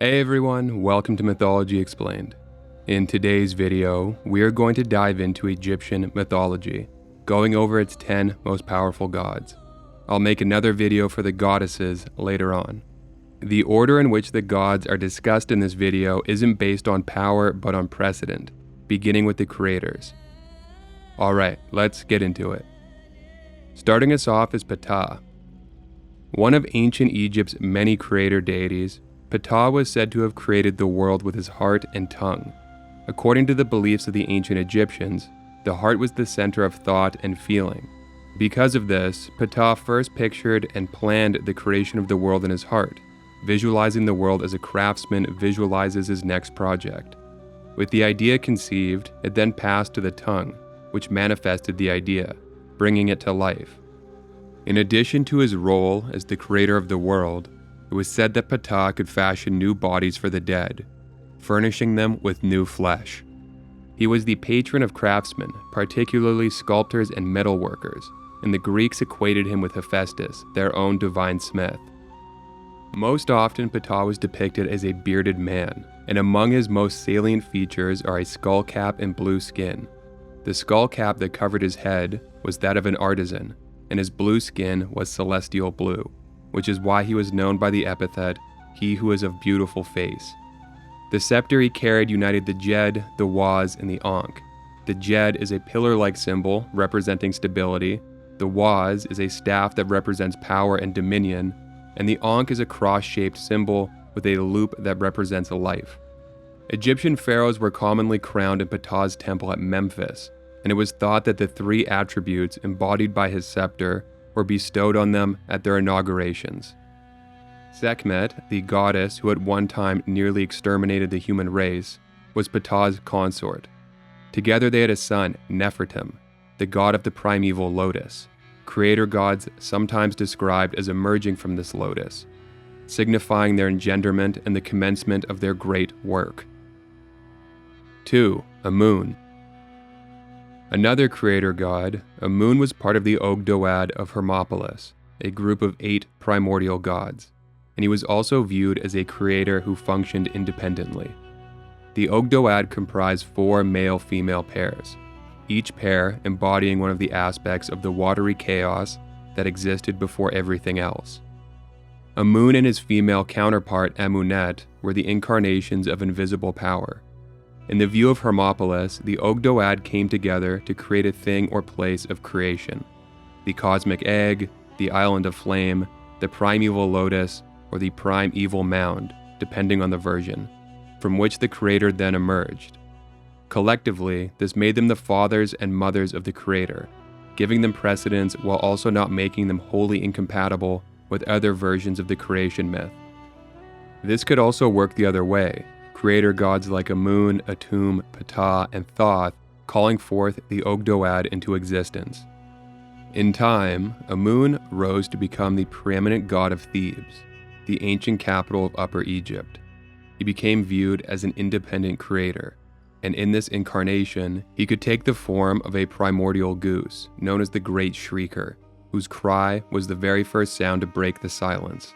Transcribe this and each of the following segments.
Hey everyone, welcome to Mythology Explained. In today's video, we are going to dive into Egyptian mythology, going over its 10 most powerful gods. I'll make another video for the goddesses later on. The order in which the gods are discussed in this video isn't based on power but on precedent, beginning with the creators. Alright, let's get into it. Starting us off is Ptah. One of ancient Egypt's many creator deities, Ptah was said to have created the world with his heart and tongue. According to the beliefs of the ancient Egyptians, the heart was the center of thought and feeling. Because of this, Ptah first pictured and planned the creation of the world in his heart, visualizing the world as a craftsman visualizes his next project. With the idea conceived, it then passed to the tongue, which manifested the idea, bringing it to life. In addition to his role as the creator of the world, it was said that Ptah could fashion new bodies for the dead, furnishing them with new flesh. He was the patron of craftsmen, particularly sculptors and metalworkers, and the Greeks equated him with Hephaestus, their own divine smith. Most often, Ptah was depicted as a bearded man, and among his most salient features are a skull cap and blue skin. The skull cap that covered his head was that of an artisan, and his blue skin was celestial blue, which is why he was known by the epithet, "he who is of beautiful face." The scepter he carried united the Djed, the Waz, and the Ankh. The Djed is a pillar-like symbol representing stability, the Waz is a staff that represents power and dominion, and the Ankh is a cross-shaped symbol with a loop that represents a life. Egyptian pharaohs were commonly crowned in Ptah's temple at Memphis, and it was thought that the three attributes embodied by his scepter were bestowed on them at their inaugurations. Sekhmet, the goddess who at one time nearly exterminated the human race, was Ptah's consort. Together they had a son, Nefertum, the god of the primeval lotus, creator gods sometimes described as emerging from this lotus, signifying their engenderment and the commencement of their great work. 2. Amun. Another creator god, Amun was part of the Ogdoad of Hermopolis, a group of 8 primordial gods, and he was also viewed as a creator who functioned independently. The Ogdoad comprised 4 male-female pairs, each pair embodying one of the aspects of the watery chaos that existed before everything else. Amun and his female counterpart Amunet were the incarnations of invisible power. In the view of Hermopolis, the Ogdoad came together to create a thing or place of creation. The cosmic egg, the island of flame, the primeval lotus, or the primeval mound, depending on the version, from which the creator then emerged. Collectively, this made them the fathers and mothers of the creator, giving them precedence while also not making them wholly incompatible with other versions of the creation myth. This could also work the other way, creator gods like Amun, Atum, Ptah, and Thoth calling forth the Ogdoad into existence. In time, Amun rose to become the preeminent god of Thebes, the ancient capital of Upper Egypt. He became viewed as an independent creator, and in this incarnation, he could take the form of a primordial goose known as the Great Shrieker, whose cry was the very first sound to break the silence.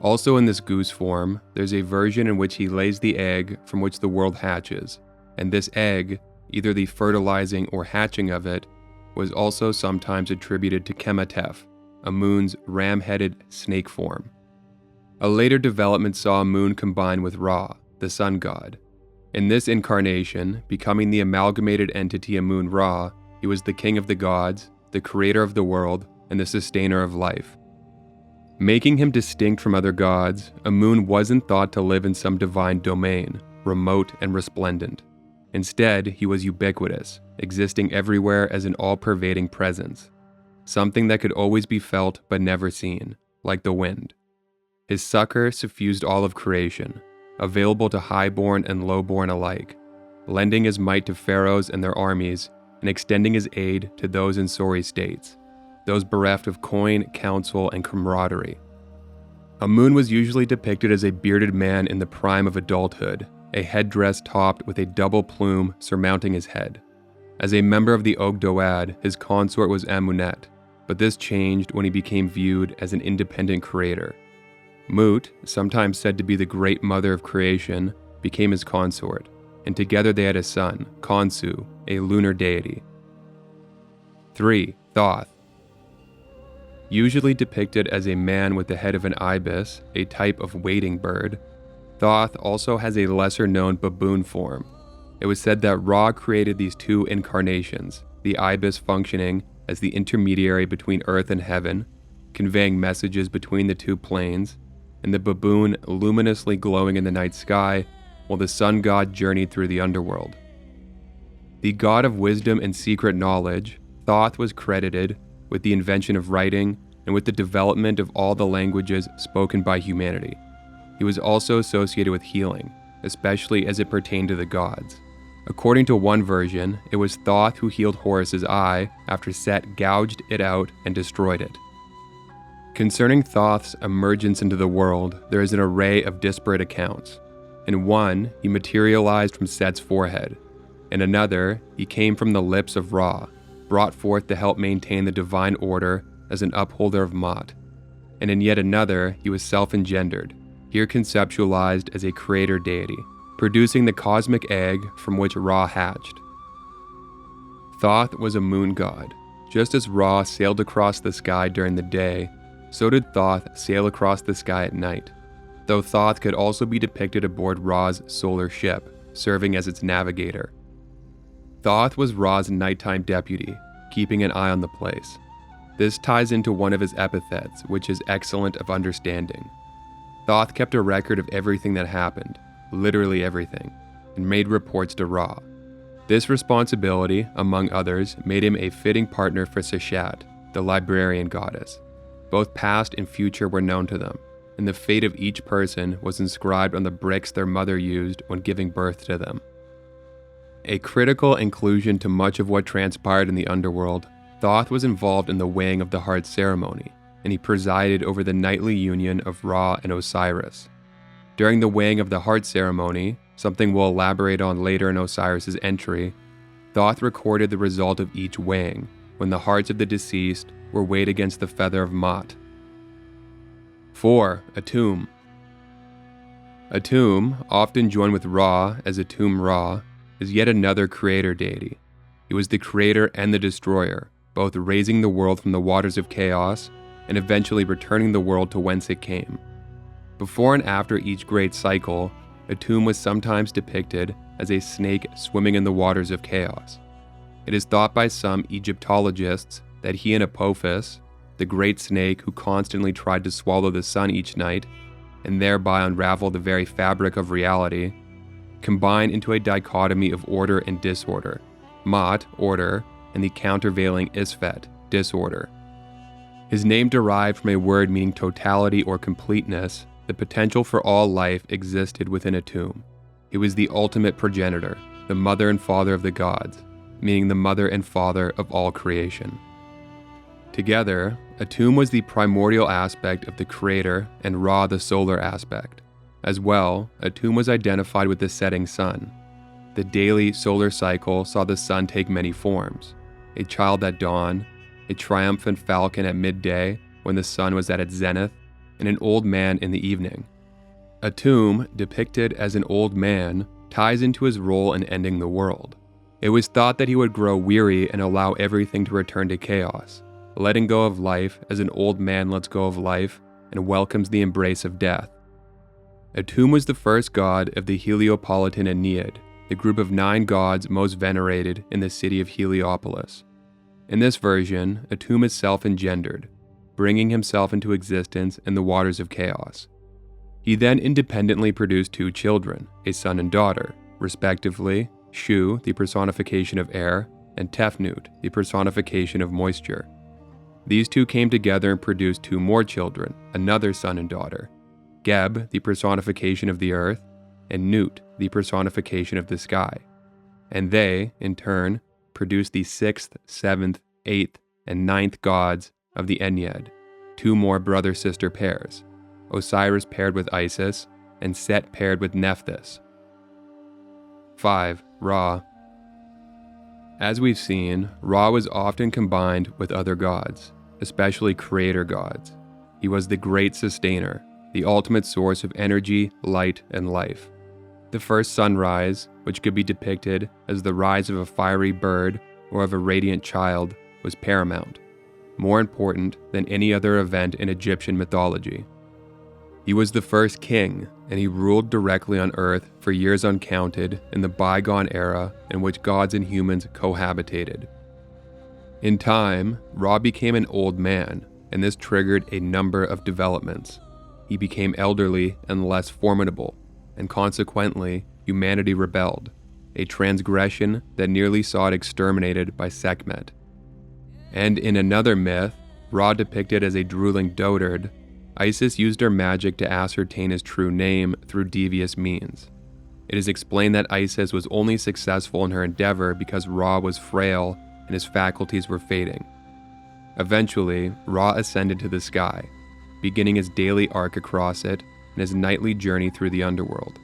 Also in this goose form, there's a version in which he lays the egg from which the world hatches, and this egg, either the fertilizing or hatching of it, was also sometimes attributed to Kemetef, Amun's ram-headed snake form. A later development saw Amun combined with Ra, the sun god. In this incarnation, becoming the amalgamated entity Amun-Ra, he was the king of the gods, the creator of the world, and the sustainer of life. Making him distinct from other gods, Amun wasn't thought to live in some divine domain, remote and resplendent. Instead, he was ubiquitous, existing everywhere as an all-pervading presence, something that could always be felt but never seen, like the wind. His succor suffused all of creation, available to highborn and lowborn alike, lending his might to pharaohs and their armies, and extending his aid to those in sorry states, those bereft of coin, counsel, and camaraderie. Amun was usually depicted as a bearded man in the prime of adulthood, a headdress topped with a double plume surmounting his head. As a member of the Ogdoad, his consort was Amunet, but this changed when he became viewed as an independent creator. Mut, sometimes said to be the great mother of creation, became his consort, and together they had a son, Khonsu, a lunar deity. 3. Thoth. Usually depicted as a man with the head of an ibis, a type of wading bird, Thoth also has a lesser-known baboon form. It was said that Ra created these two incarnations, the ibis functioning as the intermediary between earth and heaven, conveying messages between the two planes, and the baboon luminously glowing in the night sky while the sun god journeyed through the underworld. The god of wisdom and secret knowledge, Thoth was credited with the invention of writing and with the development of all the languages spoken by humanity. He was also associated with healing, especially as it pertained to the gods. According to one version, it was Thoth who healed Horus's eye after Set gouged it out and destroyed it. Concerning Thoth's emergence into the world, there is an array of disparate accounts. In one, he materialized from Set's forehead. In another, he came from the lips of Ra, brought forth to help maintain the divine order as an upholder of Ma'at. And in yet another, he was self-engendered, here conceptualized as a creator deity, producing the cosmic egg from which Ra hatched. Thoth was a moon god. Just as Ra sailed across the sky during the day, so did Thoth sail across the sky at night, though Thoth could also be depicted aboard Ra's solar ship, serving as its navigator. Thoth was Ra's nighttime deputy, keeping an eye on the place. This ties into one of his epithets, which is excellent of understanding. Thoth kept a record of everything that happened, literally everything, and made reports to Ra. This responsibility, among others, made him a fitting partner for Seshat, the librarian goddess. Both past and future were known to them, and the fate of each person was inscribed on the bricks their mother used when giving birth to them. A critical inclusion to much of what transpired in the underworld, Thoth was involved in the weighing of the heart ceremony, and he presided over the nightly union of Ra and Osiris. During the weighing of the heart ceremony, something we'll elaborate on later in Osiris's entry, Thoth recorded the result of each weighing, when the hearts of the deceased were weighed against the feather of Ma'at. 4. Atum. Atum, often joined with Ra as Atum Ra, is yet another creator deity. He was the creator and the destroyer, both raising the world from the waters of chaos and eventually returning the world to whence it came. Before and after each great cycle, Atum was sometimes depicted as a snake swimming in the waters of chaos. It is thought by some Egyptologists that he and Apophis, the great snake who constantly tried to swallow the sun each night and thereby unravel the very fabric of reality, combine into a dichotomy of order and disorder, Ma'at, order, and the countervailing Isfet, disorder. His name derived from a word meaning totality or completeness. The potential for all life existed within Atum. He was the ultimate progenitor, the mother and father of the gods, meaning the mother and father of all creation. Together, Atum was the primordial aspect of the creator and Ra the solar aspect. As well, Atum was identified with the setting sun. The daily solar cycle saw the sun take many forms: a child at dawn, a triumphant falcon at midday when the sun was at its zenith, and an old man in the evening. Atum, depicted as an old man, ties into his role in ending the world. It was thought that he would grow weary and allow everything to return to chaos, letting go of life as an old man lets go of life and welcomes the embrace of death. Atum was the first god of the Heliopolitan Aeneid, the group of 9 gods most venerated in the city of Heliopolis. In this version, Atum is self-engendered, bringing himself into existence in the waters of chaos. He then independently produced 2 children, a son and daughter, respectively, Shu, the personification of air, and Tefnut, the personification of moisture. These 2 came together and produced 2 more children, another son and daughter, Geb, the personification of the earth, and Nut, the personification of the sky. And they, in turn, produced the 6th, 7th, 8th, and 9th gods of the Ennead, 2 more brother-sister pairs, Osiris paired with Isis, and Set paired with Nephthys. 5. Ra. As we've seen, Ra was often combined with other gods, especially creator gods. He was the great sustainer, the ultimate source of energy, light, and life. The first sunrise, which could be depicted as the rise of a fiery bird or of a radiant child, was paramount, more important than any other event in Egyptian mythology. He was the first king, and he ruled directly on earth for years uncounted in the bygone era in which gods and humans cohabitated. In time, Ra became an old man, and this triggered a number of developments. He became elderly and less formidable, and consequently, humanity rebelled, a transgression that nearly saw it exterminated by Sekhmet. And in another myth, Ra depicted as a drooling dotard, Isis used her magic to ascertain his true name through devious means. It is explained that Isis was only successful in her endeavor because Ra was frail and his faculties were fading. Eventually, Ra ascended to the sky, beginning his daily arc across it and his nightly journey through the underworld.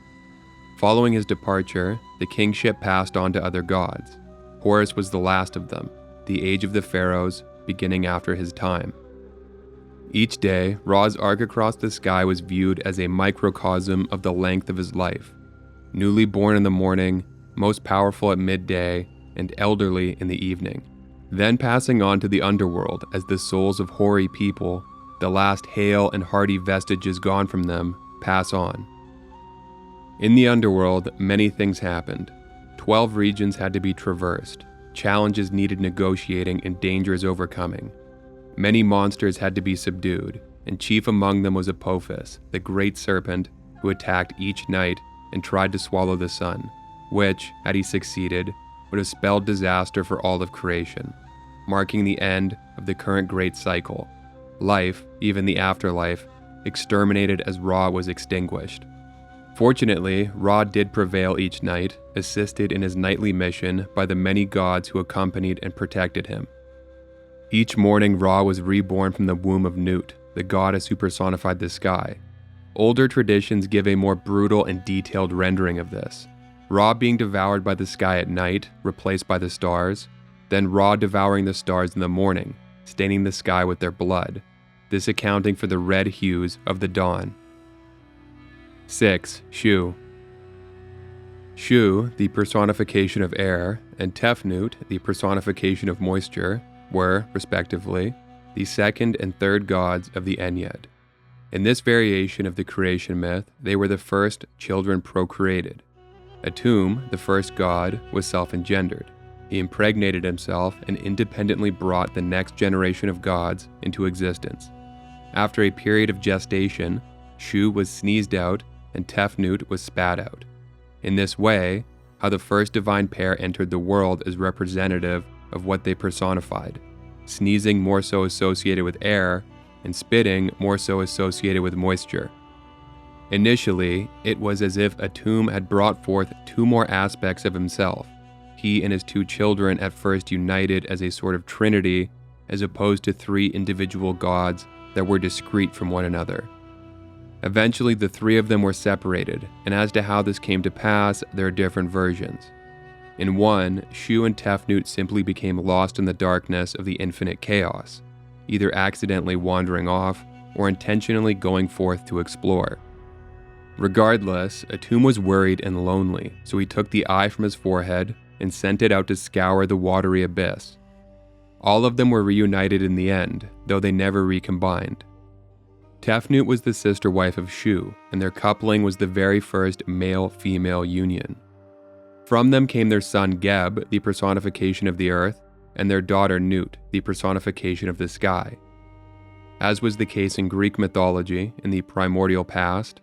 Following his departure, the kingship passed on to other gods. Horus was the last of them, the age of the pharaohs, beginning after his time. Each day, Ra's arc across the sky was viewed as a microcosm of the length of his life. Newly born in the morning, most powerful at midday, and elderly in the evening. Then passing on to the underworld as the souls of hoary people, the last hale and hearty vestiges gone from them, pass on. In the underworld, many things happened. 12 regions had to be traversed, challenges needed negotiating and dangers overcoming. Many monsters had to be subdued, and chief among them was Apophis, the great serpent who attacked each night and tried to swallow the sun, which, had he succeeded, would have spelled disaster for all of creation, marking the end of the current great cycle. Life, even the afterlife, exterminated as Ra was extinguished. Fortunately, Ra did prevail each night, assisted in his nightly mission by the many gods who accompanied and protected him. Each morning, Ra was reborn from the womb of Nut, the goddess who personified the sky. Older traditions give a more brutal and detailed rendering of this. Ra being devoured by the sky at night, replaced by the stars, then Ra devouring the stars in the morning, staining the sky with their blood, this accounting for the red hues of the dawn. 6. Shu. Shu, the personification of air, and Tefnut, the personification of moisture, were, respectively, the second and third gods of the Ennead. In this variation of the creation myth, they were the first children procreated. Atum, the first god, was self-engendered. He impregnated himself and independently brought the next generation of gods into existence. After a period of gestation, Shu was sneezed out and Tefnut was spat out. In this way, how the first divine pair entered the world is representative of what they personified, sneezing more so associated with air, and spitting more so associated with moisture. Initially, it was as if Atum had brought forth two more aspects of himself, he and his two children at first united as a sort of trinity, as opposed to three individual gods that were discrete from one another. Eventually, the three of them were separated, and as to how this came to pass, there are different versions. In one, Shu and Tefnut simply became lost in the darkness of the infinite chaos, either accidentally wandering off or intentionally going forth to explore. Regardless, Atum was worried and lonely, so he took the eye from his forehead and sent it out to scour the watery abyss. All of them were reunited in the end, though they never recombined. Tefnut was the sister wife of Shu, and their coupling was the very first male-female union. From them came their son Geb, the personification of the earth, and their daughter Nut, the personification of the sky. As was the case in Greek mythology in the primordial past,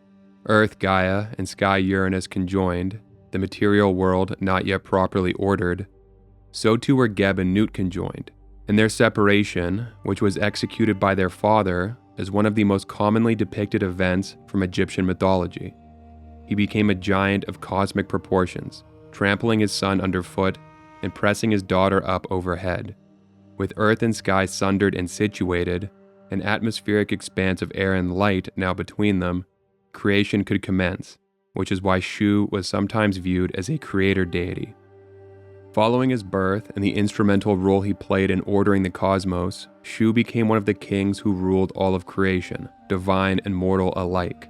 Earth Gaia and sky Uranus conjoined, the material world not yet properly ordered, so too were Geb and Nut conjoined, and their separation, which was executed by their father, is one of the most commonly depicted events from Egyptian mythology. He became a giant of cosmic proportions, trampling his son underfoot and pressing his daughter up overhead. With earth and sky sundered and situated, an atmospheric expanse of air and light now between them, creation could commence, which is why Shu was sometimes viewed as a creator deity. Following his birth and the instrumental role he played in ordering the cosmos, Shu became one of the kings who ruled all of creation, divine and mortal alike.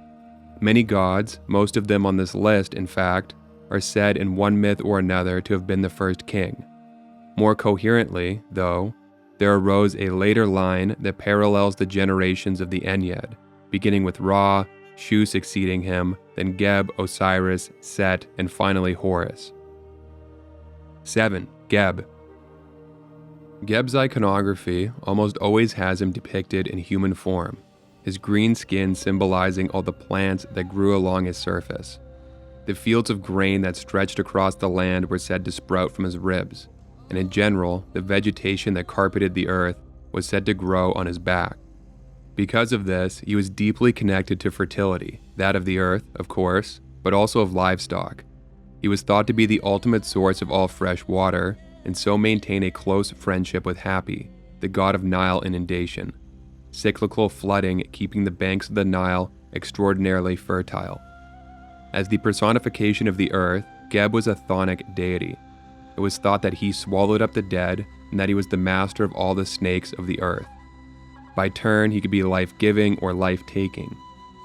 Many gods, most of them on this list, in fact, are said in one myth or another to have been the first king. More coherently, though, there arose a later line that parallels the generations of the Ennead, beginning with Ra, Shu succeeding him, then Geb, Osiris, Set, and finally Horus. 7. Geb. Geb's iconography almost always has him depicted in human form, his green skin symbolizing all the plants that grew along his surface. The fields of grain that stretched across the land were said to sprout from his ribs, and in general, the vegetation that carpeted the earth was said to grow on his back. Because of this, he was deeply connected to fertility, that of the earth, of course, but also of livestock. He was thought to be the ultimate source of all fresh water, and so maintain a close friendship with Hapi, the god of Nile inundation, cyclical flooding keeping the banks of the Nile extraordinarily fertile. As the personification of the earth, Geb was a chthonic deity. It was thought that he swallowed up the dead and that he was the master of all the snakes of the earth. By turn, he could be life-giving or life-taking,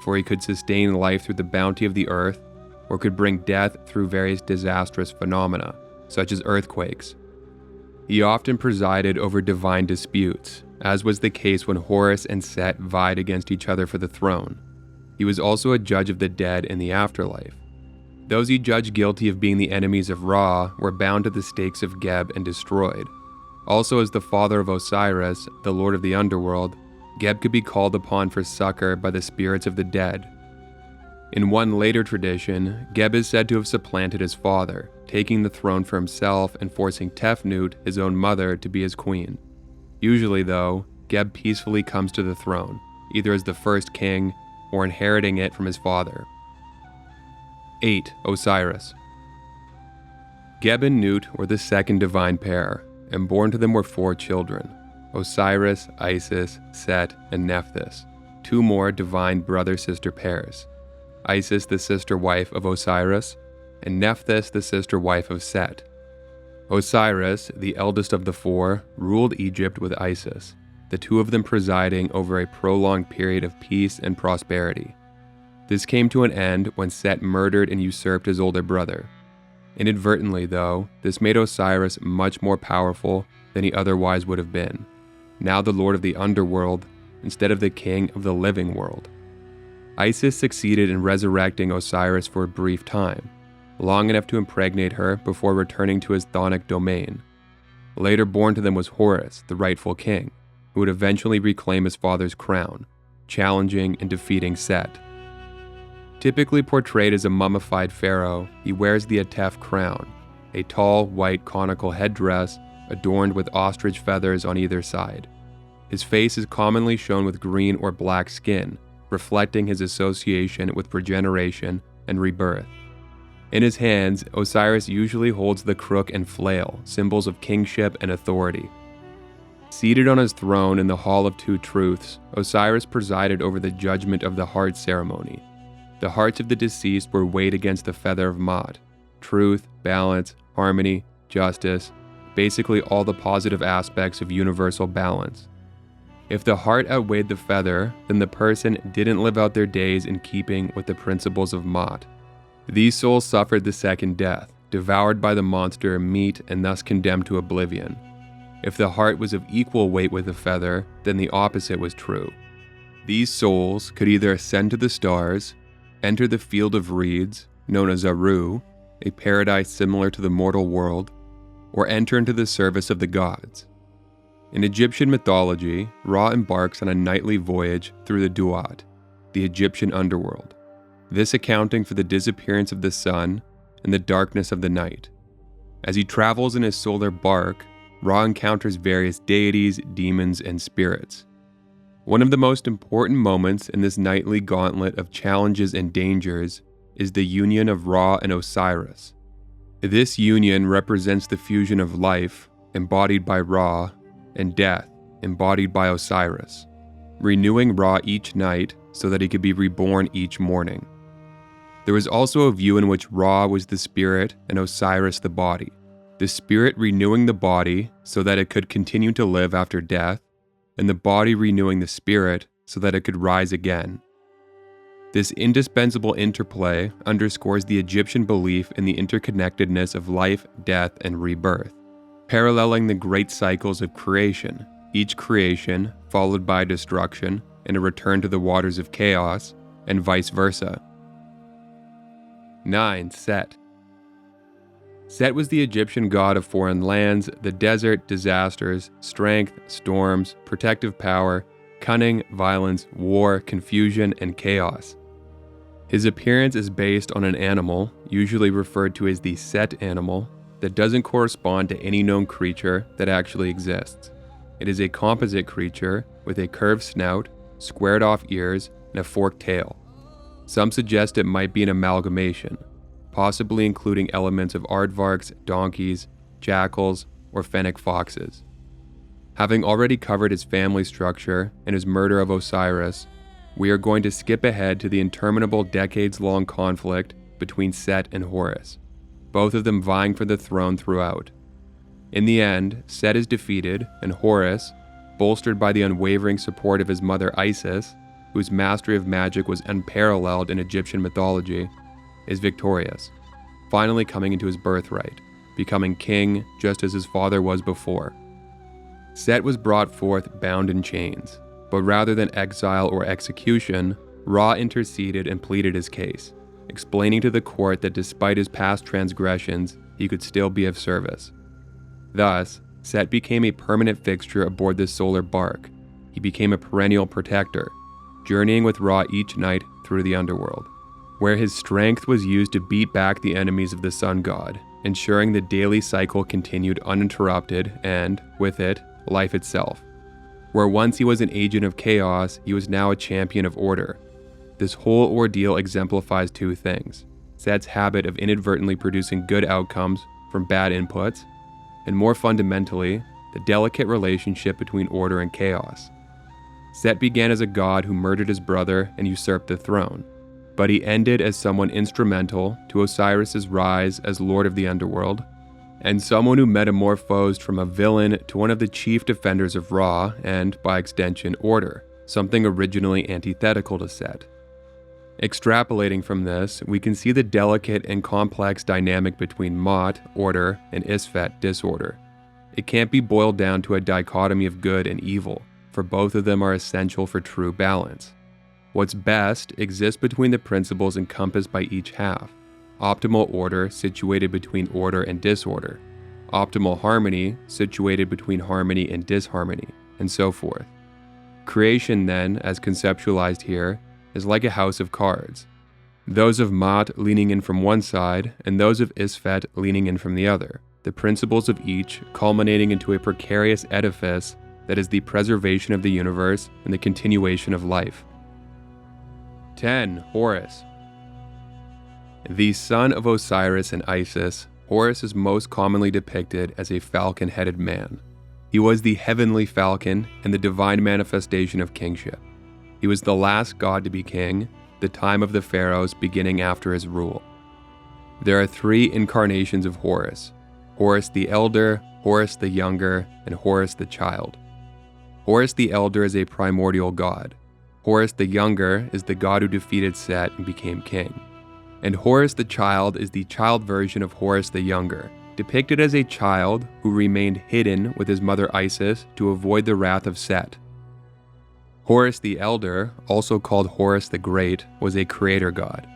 for he could sustain life through the bounty of the earth or could bring death through various disastrous phenomena, such as earthquakes. He often presided over divine disputes, as was the case when Horus and Set vied against each other for the throne. He was also a judge of the dead in the afterlife. Those he judged guilty of being the enemies of Ra were bound to the stakes of Geb and destroyed. Also, as the father of Osiris, the lord of the underworld, Geb could be called upon for succor by the spirits of the dead. In one later tradition, Geb is said to have supplanted his father, taking the throne for himself and forcing Tefnut, his own mother, to be his queen. Usually, though, Geb peacefully comes to the throne, either as the first king or inheriting it from his father. 8. Osiris. Geb and Nut were the second divine pair, and born to them were 4 children: Osiris, Isis, Set, and Nephthys, 2 more divine brother-sister pairs. Isis, the sister-wife of Osiris, and Nephthys, the sister-wife of Set. Osiris, the eldest of the 4, ruled Egypt with Isis, the 2 of them presiding over a prolonged period of peace and prosperity. This came to an end when Set murdered and usurped his older brother. Inadvertently, though, this made Osiris much more powerful than he otherwise would have been, now the lord of the underworld instead of the king of the living world. Isis succeeded in resurrecting Osiris for a brief time, long enough to impregnate her before returning to his chthonic domain. Later born to them was Horus, the rightful king, who would eventually reclaim his father's crown, challenging and defeating Set. Typically portrayed as a mummified pharaoh, he wears the Atef crown, a tall, white conical headdress adorned with ostrich feathers on either side. His face is commonly shown with green or black skin, reflecting his association with regeneration and rebirth. In his hands, Osiris usually holds the crook and flail, symbols of kingship and authority. Seated on his throne in the Hall of Two Truths, Osiris presided over the judgment of the heart ceremony. The hearts of the deceased were weighed against the feather of Maat: truth, balance, harmony, justice, basically all the positive aspects of universal balance. If the heart outweighed the feather, then the person didn't live out their days in keeping with the principles of Maat. These souls suffered the second death, devoured by the monster meat and thus condemned to oblivion. If the heart was of equal weight with the feather, then the opposite was true. These souls could either ascend to the stars, enter the field of reeds, known as Aru, a paradise similar to the mortal world, or enter into the service of the gods. In Egyptian mythology, Ra embarks on a nightly voyage through the Duat, the Egyptian underworld, this accounting for the disappearance of the sun and the darkness of the night. As he travels in his solar bark, Ra encounters various deities, demons, and spirits. One of the most important moments in this nightly gauntlet of challenges and dangers is the union of Ra and Osiris. This union represents the fusion of life, embodied by Ra, and death, embodied by Osiris, renewing Ra each night so that he could be reborn each morning. There was also a view in which Ra was the spirit and Osiris the body. the spirit renewing the body so that it could continue to live after death, and the body renewing the spirit so that it could rise again. This indispensable interplay underscores the Egyptian belief in the interconnectedness of life, death, and rebirth, paralleling the great cycles of creation, each creation followed by destruction and a return to the waters of chaos, and vice versa. 9. Set. Set was the Egyptian god of foreign lands, the desert, disasters, strength, storms, protective power, cunning, violence, war, confusion, and chaos. His appearance is based on an animal, usually referred to as the Set animal, that doesn't correspond to any known creature that actually exists. It is a composite creature with a curved snout, squared off ears, and a forked tail. Some suggest it might be an amalgamation, possibly including elements of aardvarks, donkeys, jackals, or fennec foxes. Having already covered his family structure and his murder of Osiris, we are going to skip ahead to the interminable decades-long conflict between Set and Horus, both of them vying for the throne throughout. In the end, Set is defeated, and Horus, bolstered by the unwavering support of his mother Isis, whose mastery of magic was unparalleled in Egyptian mythology, is victorious, finally coming into his birthright, becoming king just as his father was before. Set was brought forth bound in chains, but rather than exile or execution, Ra interceded and pleaded his case, explaining to the court that despite his past transgressions, he could still be of service. Thus, Set became a permanent fixture aboard the solar bark. He became a perennial protector, journeying with Ra each night through the underworld, where his strength was used to beat back the enemies of the sun god, ensuring the daily cycle continued uninterrupted and, with it, life itself. Where once he was an agent of chaos, he was now a champion of order. This whole ordeal exemplifies two things: Set's habit of inadvertently producing good outcomes from bad inputs, and more fundamentally, the delicate relationship between order and chaos. Set began as a god who murdered his brother and usurped the throne, but he ended as someone instrumental to Osiris's rise as Lord of the Underworld, and someone who metamorphosed from a villain to one of the chief defenders of Ra and, by extension, order, something originally antithetical to Set. Extrapolating from this, we can see the delicate and complex dynamic between Mot, order, and Isfet, disorder. It can't be boiled down to a dichotomy of good and evil, for both of them are essential for true balance. What's best exists between the principles encompassed by each half: optimal order situated between order and disorder, optimal harmony situated between harmony and disharmony, and so forth. Creation then, as conceptualized here, is like a house of cards. Those of Mot leaning in from one side, and those of Isfet leaning in from the other, the principles of each culminating into a precarious edifice that is the preservation of the universe and the continuation of life. 10. Horus. The son of Osiris and Isis, Horus is most commonly depicted as a falcon-headed man. He was the heavenly falcon and the divine manifestation of kingship. He was the last god to be king, the time of the pharaohs beginning after his rule. There are three incarnations of Horus: Horus the Elder, Horus the Younger, and Horus the Child. Horus the Elder is a primordial god. Horus the Younger is the god who defeated Set and became king. And Horus the Child is the child version of Horus the Younger, depicted as a child who remained hidden with his mother Isis to avoid the wrath of Set. Horus the Elder, also called Horus the Great, was a creator god.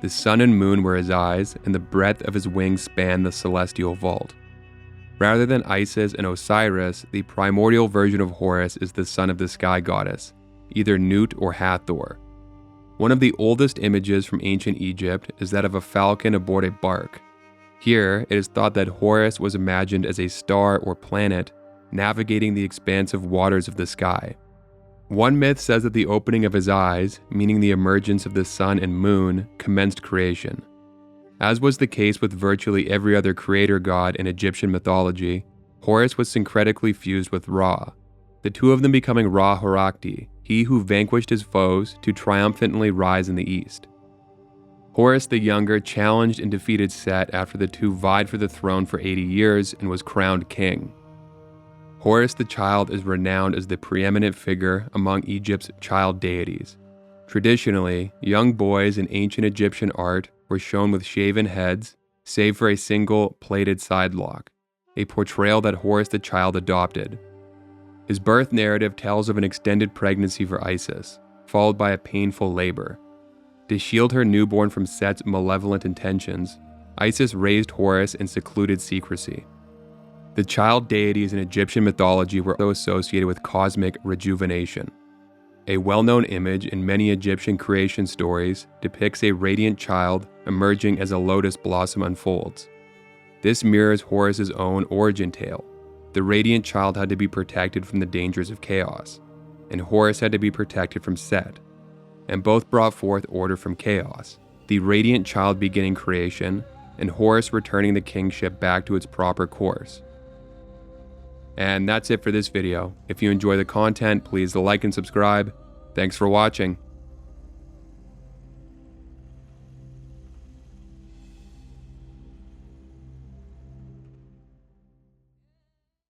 The sun and moon were his eyes, and the breadth of his wings spanned the celestial vault. Rather than Isis and Osiris, the primordial version of Horus is the son of the sky goddess, either Nut or Hathor. One of the oldest images from ancient Egypt is that of a falcon aboard a bark. Here, it is thought that Horus was imagined as a star or planet navigating the expansive waters of the sky. One myth says that the opening of his eyes, meaning the emergence of the sun and moon, commenced creation. As was the case with virtually every other creator god in Egyptian mythology, Horus was syncretically fused with Ra, the two of them becoming Ra Horakti, he who vanquished his foes to triumphantly rise in the east. Horus the Younger challenged and defeated Set after the two vied for the throne for 80 years and was crowned king. Horus the Child is renowned as the preeminent figure among Egypt's child deities. Traditionally, young boys in ancient Egyptian art were shown with shaven heads, save for a single plaited sidelock, a portrayal that Horus the Child adopted. His birth narrative tells of an extended pregnancy for Isis, followed by a painful labor. To shield her newborn from Set's malevolent intentions, Isis raised Horus in secluded secrecy. The child deities in Egyptian mythology were also associated with cosmic rejuvenation. A well-known image in many Egyptian creation stories depicts a radiant child emerging as a lotus blossom unfolds. This mirrors Horus's own origin tale. The radiant child had to be protected from the dangers of chaos, and Horus had to be protected from Set, and both brought forth order from chaos, the radiant child beginning creation, and Horus returning the kingship back to its proper course. And that's it for this video. If you enjoy the content, please like and subscribe. Thanks for watching.